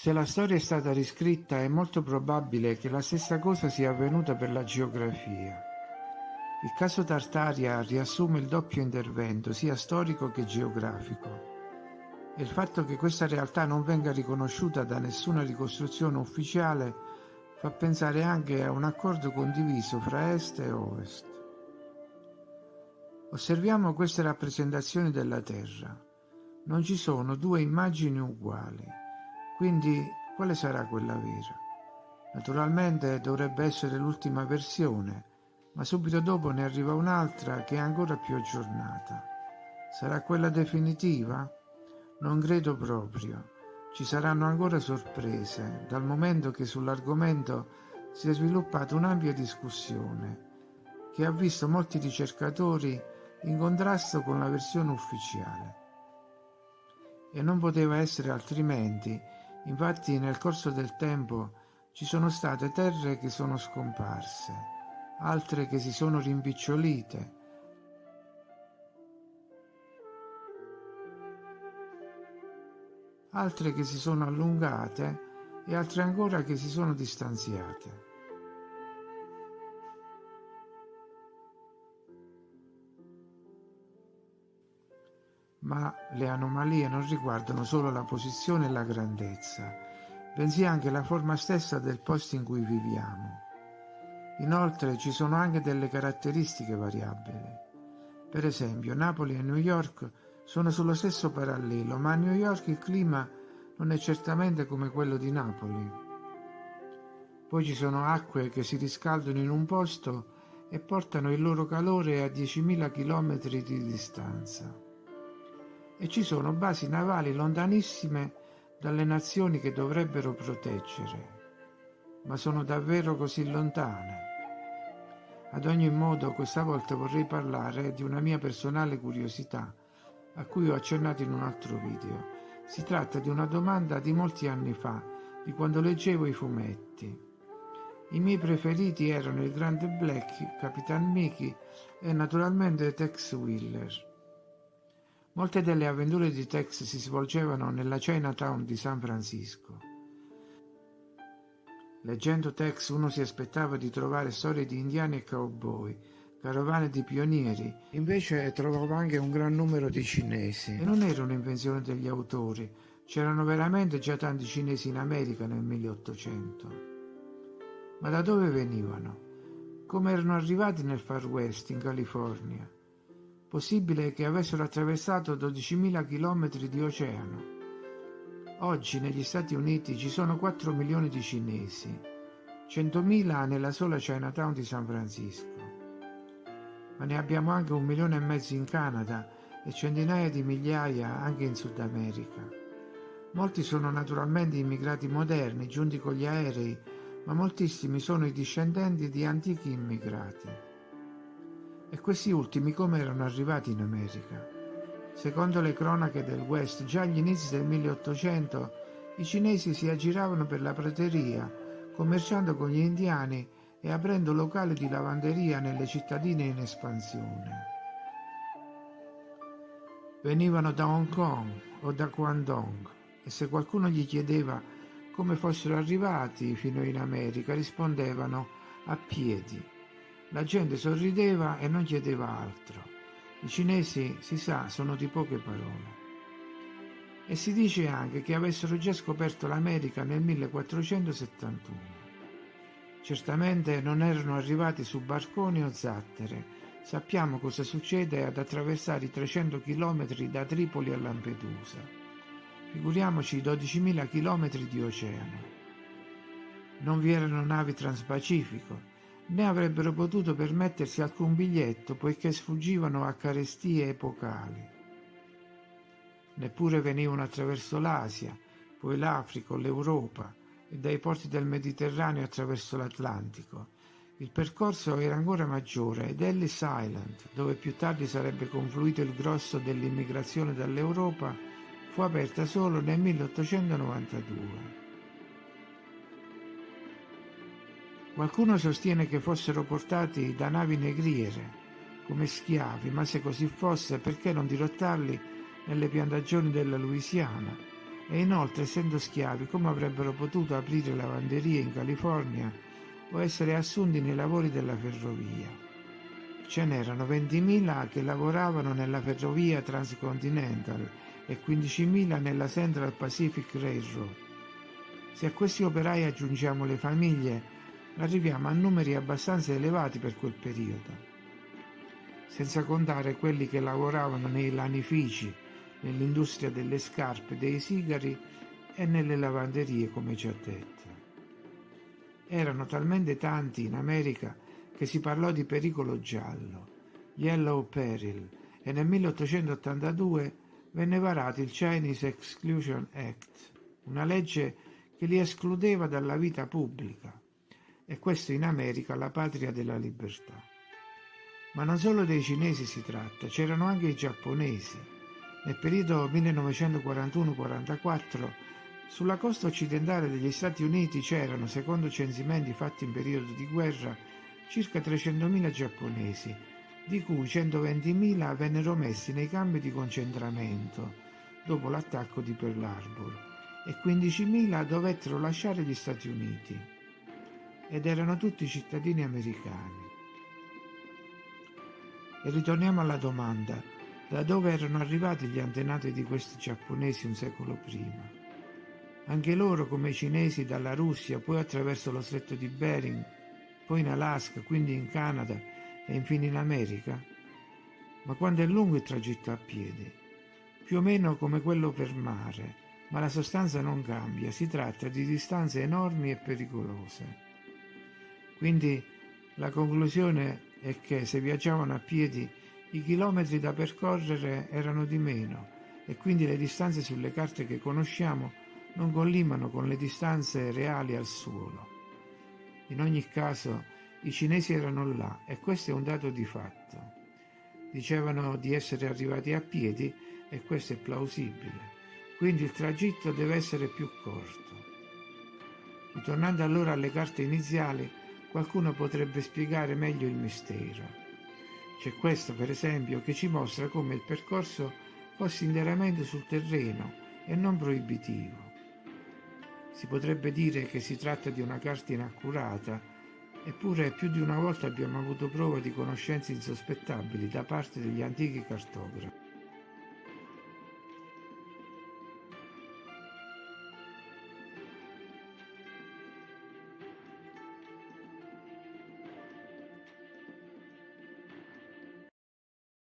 Se la storia è stata riscritta, è molto probabile che la stessa cosa sia avvenuta per la geografia. Il caso Tartaria riassume il doppio intervento, sia storico che geografico, e il fatto che questa realtà non venga riconosciuta da nessuna ricostruzione ufficiale fa pensare anche a un accordo condiviso fra Est e Ovest. Osserviamo queste rappresentazioni della Terra. Non ci sono due immagini uguali, quindi quale sarà quella vera? Naturalmente dovrebbe essere l'ultima versione, ma subito dopo ne arriva un'altra che è ancora più aggiornata. Sarà quella definitiva? Non credo proprio. Ci saranno ancora sorprese, dal momento che sull'argomento si è sviluppata un'ampia discussione, che ha visto molti ricercatori in contrasto con la versione ufficiale. E non poteva essere altrimenti, infatti nel corso del tempo ci sono state terre che sono scomparse, altre che si sono rimpicciolite, altre che si sono allungate e altre ancora che si sono distanziate. Ma le anomalie non riguardano solo la posizione e la grandezza, bensì anche la forma stessa del posto in cui viviamo. Inoltre ci sono anche delle caratteristiche variabili. Per esempio, Napoli e New York sono sullo stesso parallelo, ma a New York il clima non è certamente come quello di Napoli. Poi ci sono acque che si riscaldano in un posto e portano il loro calore a 10.000 km di distanza. E ci sono basi navali lontanissime dalle nazioni che dovrebbero proteggere. Ma sono davvero così lontane? Ad ogni modo, questa volta vorrei parlare di una mia personale curiosità, a cui ho accennato in un altro video. Si tratta di una domanda di molti anni fa, di quando leggevo i fumetti. I miei preferiti erano il Grande Black, Capitan Mickey e naturalmente Tex Willer. Molte delle avventure di Tex si svolgevano nella Chinatown di San Francisco. Leggendo Tex uno si aspettava di trovare storie di indiani e cowboy, carovane di pionieri, invece trovavo anche un gran numero di cinesi. E non era un'invenzione degli autori, c'erano veramente già tanti cinesi in America nel 1800. Ma da dove venivano? Come erano arrivati nel Far West, in California? Possibile che avessero attraversato 12.000 chilometri di oceano. Oggi negli Stati Uniti ci sono 4 milioni di cinesi, 100.000 nella sola Chinatown di San Francisco. Ma ne abbiamo anche 1,5 milioni in Canada e centinaia di migliaia anche in Sud America. Molti sono naturalmente immigrati moderni, giunti con gli aerei, ma moltissimi sono i discendenti di antichi immigrati. E questi ultimi come erano arrivati in America? Secondo le cronache del West, già agli inizi del 1800 i cinesi si aggiravano per la prateria, commerciando con gli indiani e aprendo locali di lavanderia nelle cittadine in espansione. Venivano da Hong Kong o da Guangdong e se qualcuno gli chiedeva come fossero arrivati fino in America rispondevano a piedi. La gente sorrideva e non chiedeva altro. I cinesi, si sa, sono di poche parole. E si dice anche che avessero già scoperto l'America nel 1471. Certamente non erano arrivati su barconi o zattere. Sappiamo cosa succede ad attraversare i 300 chilometri da Tripoli a Lampedusa. Figuriamoci i 12.000 chilometri di oceano. Non vi erano navi transpacifico, né avrebbero potuto permettersi alcun biglietto poiché sfuggivano a carestie epocali. Neppure venivano attraverso l'Asia, poi l'Africa o l'Europa e dai porti del Mediterraneo attraverso l'Atlantico. Il percorso era ancora maggiore ed Ellis Island, dove più tardi sarebbe confluito il grosso dell'immigrazione dall'Europa, fu aperta solo nel 1892. Qualcuno sostiene che fossero portati da navi negriere, come schiavi, ma se così fosse, perché non dirottarli nelle piantagioni della Louisiana? E inoltre, essendo schiavi, come avrebbero potuto aprire lavanderie in California o essere assunti nei lavori della ferrovia? Ce n'erano 20.000 che lavoravano nella ferrovia Transcontinental e 15.000 nella Central Pacific Railroad. Se a questi operai aggiungiamo le famiglie, arriviamo a numeri abbastanza elevati per quel periodo, senza contare quelli che lavoravano nei lanifici, nell'industria delle scarpe, dei sigari e nelle lavanderie, come già detto. Erano talmente tanti in America che si parlò di pericolo giallo, Yellow Peril, e nel 1882 venne varato il Chinese Exclusion Act, una legge che li escludeva dalla vita pubblica, e questo in America, la patria della libertà. Ma non solo dei cinesi si tratta, c'erano anche i giapponesi. Nel periodo 1941-44 sulla costa occidentale degli Stati Uniti c'erano, secondo censimenti fatti in periodo di guerra, circa 300.000 giapponesi, di cui 120.000 vennero messi nei campi di concentramento dopo l'attacco di Pearl Harbor e 15.000 dovettero lasciare gli Stati Uniti, ed erano tutti cittadini americani. E ritorniamo alla domanda: da dove erano arrivati gli antenati di questi giapponesi un secolo prima? Anche loro, come i cinesi, dalla Russia, poi attraverso lo stretto di Bering, poi in Alaska, quindi in Canada e infine in America? Ma quanto è lungo il tragitto a piedi? Più o meno come quello per mare, ma la sostanza non cambia, si tratta di distanze enormi e pericolose. Quindi la conclusione è che se viaggiavano a piedi i chilometri da percorrere erano di meno e quindi le distanze sulle carte che conosciamo non collimano con le distanze reali al suolo. In ogni caso i cinesi erano là e questo è un dato di fatto. Dicevano di essere arrivati a piedi e questo è plausibile. Quindi il tragitto deve essere più corto. Ritornando allora alle carte iniziali, qualcuno potrebbe spiegare meglio il mistero. C'è questo, per esempio, che ci mostra come il percorso fosse interamente sul terreno e non proibitivo. Si potrebbe dire che si tratta di una carta inaccurata, eppure più di una volta abbiamo avuto prova di conoscenze insospettabili da parte degli antichi cartografi.